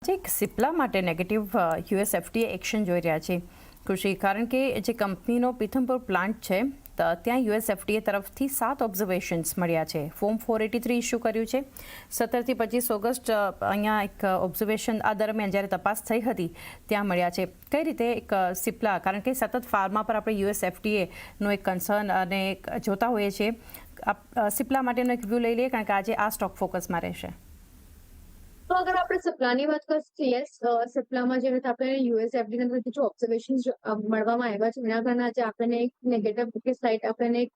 આજે એક સિપ્લા માટે નેગેટિવ યુએસ એફટીએ એક્શન જોઈ રહ્યા છે કૃષિ, કારણ કે જે કંપનીનો પીથમપુર પ્લાન્ટ છે ત્યાં યુએસ એફટીએ તરફથી 7 ઓબ્ઝર્વેશન્સ મળ્યા છે. ફોર્મ 483 ઇસ્યુ કર્યું છે. 17 થી 25 ઓગસ્ટ અહીંયા એક ઓબ્ઝર્વેશન આ દરમિયાન જ્યારે તપાસ થઈ હતી ત્યાં મળ્યા છે. કઈ રીતે એક સિપ્લા, કારણ કે સતત ફાર્મા પર આપણે યુએસ એફટીએનો એક કન્સર્ન અને જોતા હોઈએ છીએ, સિપ્લા માટેનો એક વ્યૂ લઈ લઈએ કારણ કે આજે આ સ્ટોક ફોકસમાં રહેશે. તો અગર આપણે સિપ્લાની વાત કરીએ, યસ, સિપ્લામાં જે રીતે આપણે યુએસ એફડી ના જે ઓબ્ઝર્વેશન મળવામાં આવ્યા છે એના કારણે આજે આપણને એક નેગેટિવ કે સ્લાઇટ આપણને એક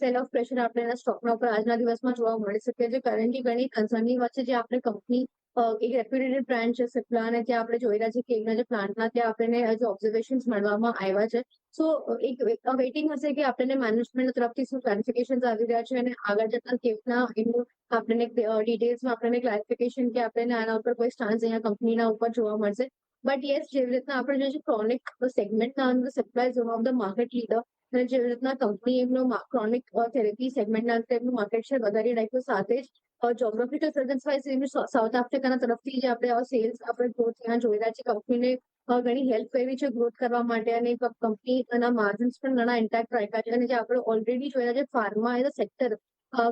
સેલ ઓફ પ્રેશર આપણે સ્ટોકના ઉપર આજના દિવસમાં જોવા મળી શકે છે. કારણ કે ઘણી કન્સર્નની વાત છે જે આપણે કંપની એક રેપ્યુટેડ બ્રાન્ડ છે સિપ્લા, અને ત્યાં આપણે જોઈ રહ્યા છીએ કે એના જે પ્લાન્ટના ત્યાં આપણને જે ઓબ્ઝર્વેશન મળવામાં આવ્યા છે. સો એક વેઇટિંગ હશે કે આપણને મેનેજમેન્ટ તરફથી શું ક્લેરિફિકેશન આવી રહ્યા છે અને આગળ જતા કેવના એનું આપણને ડિટેલ્સમાં આપણને ક્લેરિફિકેશન કે આપણને આના ઉપર કોઈ સ્ટાન્સ અહીંયા કંપનીના ઉપર જોવા મળશે. બટ યસ, જેવી રીતના આપણે જોઈએ છે ક્રોનિક સેગમેન્ટના અંદર supply zone of the market leader, અને જેવી રીતના કંપની એમનો ક્રોનિક થેરેપી સેગમેન્ટના અંદર એમનું માર્કેટ શેર વધારી રાખ્યું, સાથે જ જોગ્રાફિકલ પ્રેઝન્સ વાઇઝ એમનું સાઉથ આફ્રિકાના તરફથી જે આપણે સેલ્સ આપણે ગ્રોથ ત્યાં જોઈ રહ્યા છીએ. કંપનીને ઘણી હેલ્પ કરી છે ગ્રોથ કરવા માટે, અને કંપનીના માર્જિન્સ પણ ઘણા ઇન્ટેક્ટ રાખ્યા છે. અને જે આપણે ઓલરેડી જોઈ રહ્યા છે ફાર્મા એઝ અ સેક્ટર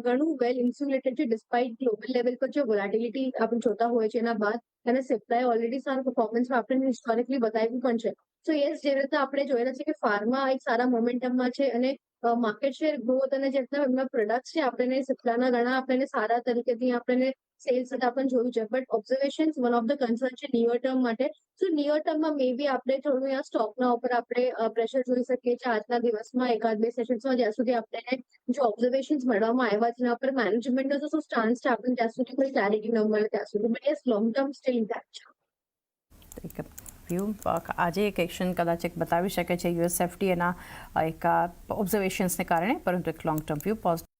ઘણું વેલ ઇન્સ્યુલેટેડ છે ડિસ્પાઇટ ગ્લોબલ લેવલ પર જે વોલેટિલિટી આપણે જોતા હોય છે. એના બાદ અને સિપ્લાય ઓલરેડી સારું પરફોર્મન્સમાં આપણે હિસ્ટોરિકલી બતાવ્યું પણ છે. સો યસ, જે રીતે આપણે જોઈ રહ્યા છીએ કે ફાર્મા એક સારા મોમેન્ટમમાં છે, અને માર્કેટ શેર ગ્રોથ અને જે રીતના એમના પ્રોડક્ટ્સ છે આપણને સિપ્લાના ઘણા આપણને સારા તરીકેથી આપણને સેલ્સ પણ જોયું છે. But observation one of the concern છે નિયર ટર્મ માટે. સો નિયર ટર્મમાં મે બી આપણે થોડું અહીંયા સ્ટોકના ઉપર આપણે પ્રેશર જોઈ શકીએ છીએ આજના દિવસમાં એકાદ બે સેશન્સમાં, જ્યાં સુધી આપણને જો ઓબ્ઝર્વેશન મળવામાં આવ્યા છે એના પર મેનેજમેન્ટનો શું સ્ટાન્સ છે આપણને ત્યાં સુધી કોઈ ક્લેરિટી ન મળે ત્યાં સુધી. But yes, long term steel intact છે. વ્યૂ આજે એક એક્શન કદાચ એક બતાવી શકે છે યુએસ એફટીએના એક ઓબ્ઝર્વેશન્સને કારણે, પરંતુ એક લોંગ ટર્મ વ્યૂ પોઝિટિવ